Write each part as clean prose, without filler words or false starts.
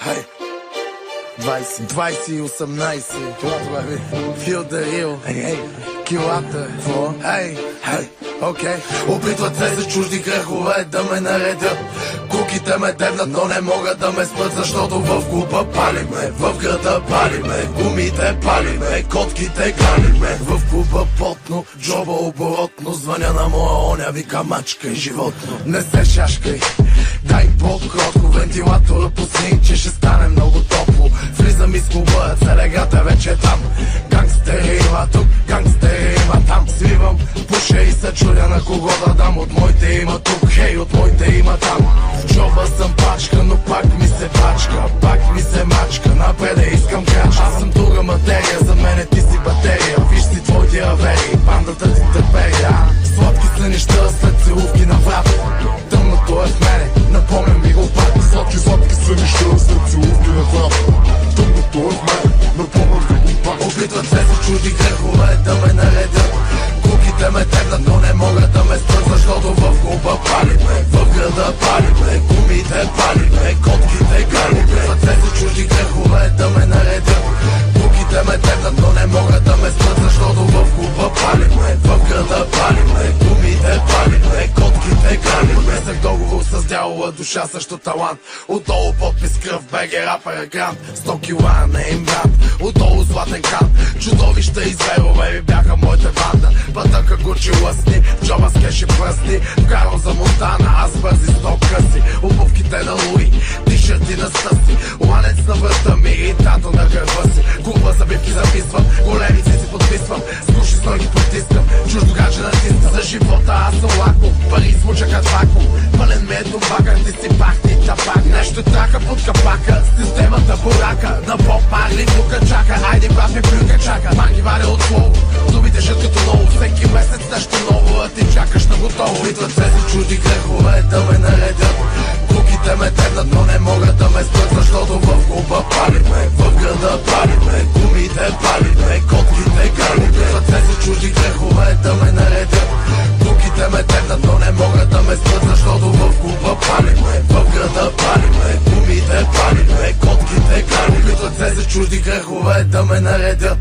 Хей, 20 и 18. Килата, бе, feel the real. Килата, хей, окей. Опитват се за чужди грехове да ме наредят. Куките ме дебнат, но не могат да ме спрат, защото в клуба палиме, в града палиме, гумите палиме, котките галиме. В клуба потно, джоба оборотно, звъня на моя оня, вика мачкай животно. Не се шашкай, дай по-кротко, вентилатора пусни, че ще стане много топло. Влизам из клуба, целегата вече е там. Гангстери има тук, гангстери има там. Свивам, пуша и се чудя на кого да дам. От моите има тук, хей, от моите има там. В джоба съм пачка, но пак ми се пачка, пак ми се мачка. Напреде искам крачка. Аз съм друга материя, за мене ти си батерия. Виж си твоите авери, бандата ти търперия. Сладки сънища след целувки на врата. Тъмното е в мене, напомням ми го пак. Сладки сънища след целувки на врата. Тъмното е в мене, напомням ми го пак. Опитват се с чужди грехове да ме наредят. Куките ме тебнат, но не могат да ме спрат, защото в клуба палиме, в града палиме, гумите палиме, котките галиме. Опитват се с чужди грехове да ме наредят. Куките ме тебнат, но не могат да ме спрат, защото в клуба палиме, в града палиме, гумите палиме, котките галиме. Писах договор с дявола, душа също талант. Отдолу подпис кръв, БГ рапър грант. 100 кила не им брат, отдолу златен кант. Чудовища и зверове бяха моята банда. Пътъка Гучи лъсни, в джоба с кеши пръсни. Вкарал за Монтана, аз бързи 100 къси. Обувките на Луи, тишърти на стъси. Ланец на врата ми и тато на гърба си. Клуба забивки записвам, големи си подписвам. С куши с ноги потискам, чуждо гадже натиска. За живота аз съм лако, пари смуча като вакуум. Пълен ми е тумбака, ти си пахни тапак. Нещо трака под капака, системата бурака. На поп Марли тука чака, айде брат ми плюка чака. Манги варя от слово, зубите жат като ново. Всеки месец нещо ново, а ти чакаш на готово. Идват се с чужди грехове да ме наредят. Куките ме тебнат, но не могат да ме спрат, защото в клуба палиме, в града палиме, гумите палиме, котките галиме. Идват се с чужди грехове да ме наредят. Куките ме тебнат, но не могат да ме спрат, защото в клуба палиме, в града палиме, гумите палиме, котките галиме. Идват се с чужди грехове да ме наредят.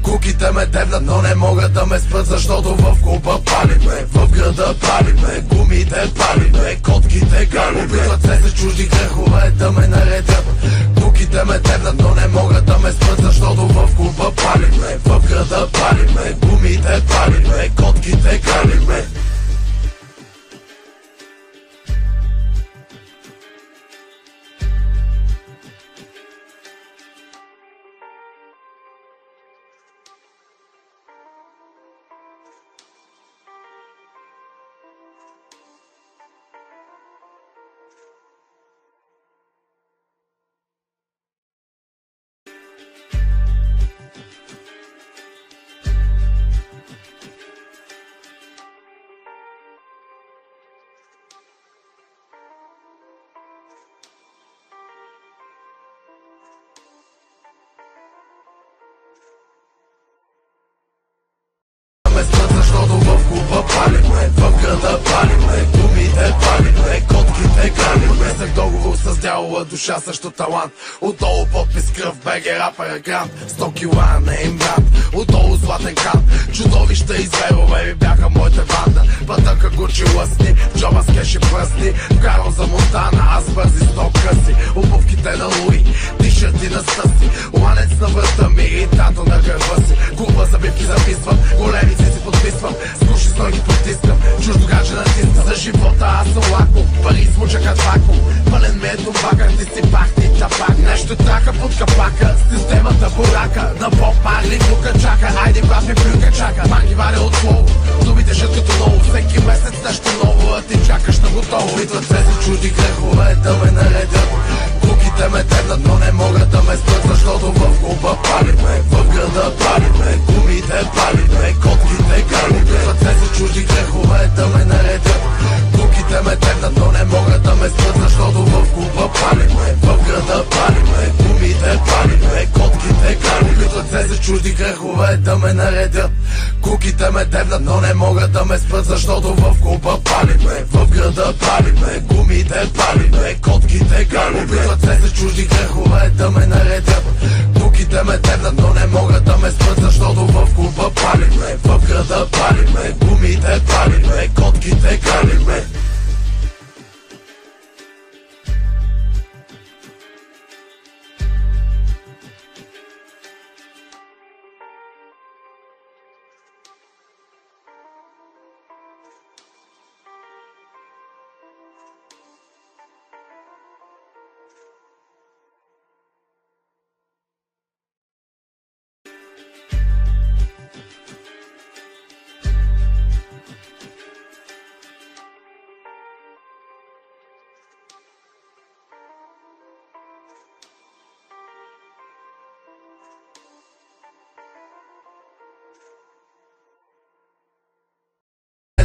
Куките ме тебнат, но не могат да ме спрат, защото в клуба палиме, в града палиме, гумите палиме, котките галиме. Опитват се с чужди грехове да ме наредят. Куките ме тебнат, но не могат да ме спрат, защото в клуба палиме, в града палиме, гумите палиме, котките галиме. Защото в клуба палиме, в града палиме, гумите палиме, котките галиме. Писах договор с дявола, душа също талант. Отдолу подпис кръв, БГ рапър грант. 100 кила не им брат, отдолу златен кант. Чудовища и зверове бяха моята банда. Пътъка Гучи лъсни, в джоба с кеши пръсни. Вкарал за Монтана, аз бързи 100 къси. Обувките на Луи, тишърти на стъси. Ланец на врата ми и тато на гърба си. Клуба забивки записвам, големи си подписвам. С куши с ноги потискам, чуждо гадже натиска. За живота аз съм лако, пари смуча като вакуум. Пълен ми е тумбака, ти си пахни тапак. Нещо трака под капака, системата бурака. На поп Марли тука чака, айде брат ми плюка чака. Манги варя от слово, зубите жат като ново. Всеки месец нещо ново, а ти чакаш на готово. Идват се с чужди грехове да ме наредят. Куките ме тебнат, но не могат да ме спрат, защото в клуба палиме, в града палиме, гумите палиме, котките галиме. Идват се с чужди грехове да ме наредят. Куките ме тебнат, но не могат да ме спрат, защото в клуба палиме, в града палиме, гумите палиме, котките галиме. Идват се с чужди грехове да ме наредят. Куките ме дебнат, но не могат да ме спрат, защото в клуба палиме, в града палиме, гумите палиме, котките галиме. Опитват се чужди грехове да ме наредят. Куките ме дебнат, но не могат да ме спрат, защото в клуба палиме, в града палиме, гумите палиме, котките галиме.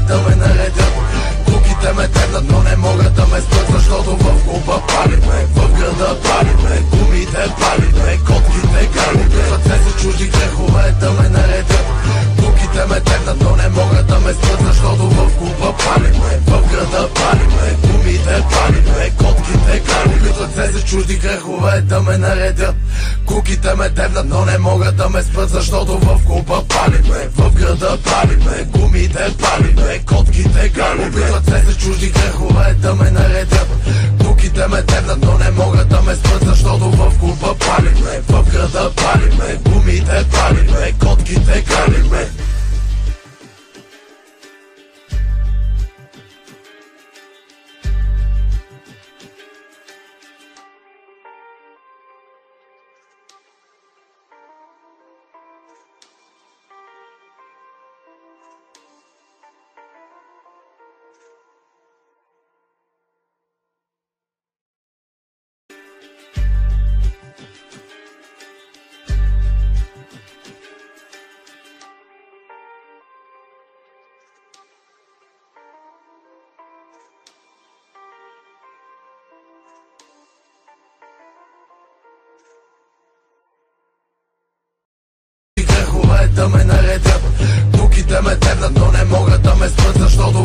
Да ме наредят. Куките ме дебнат, но не могат да ме спрат, защото в клуба палиме, в града палиме, гумите палиме, котките галиме. Опитват се чужди грехове да ме наредят. Куките ме дебнат, но не могат да ме спрат, защото в клуба палиме, в града палиме, гумите палиме, котките галиме. Опитват се чужди грехове да ме наредят. Куките ме дебнат, но не могат да ме спрат, защото в клуба палиме, в града палиме, гумите палиме, котките галиме. Опитват се чужди грехове да ме наредят. Куките ме дебнат, но не могат да ме спрат, защото в клуба палиме, в града палиме, гумите палиме, котките галиме. Да ме наредят. Куките ме дебнат, но не могат да ме спрат, защото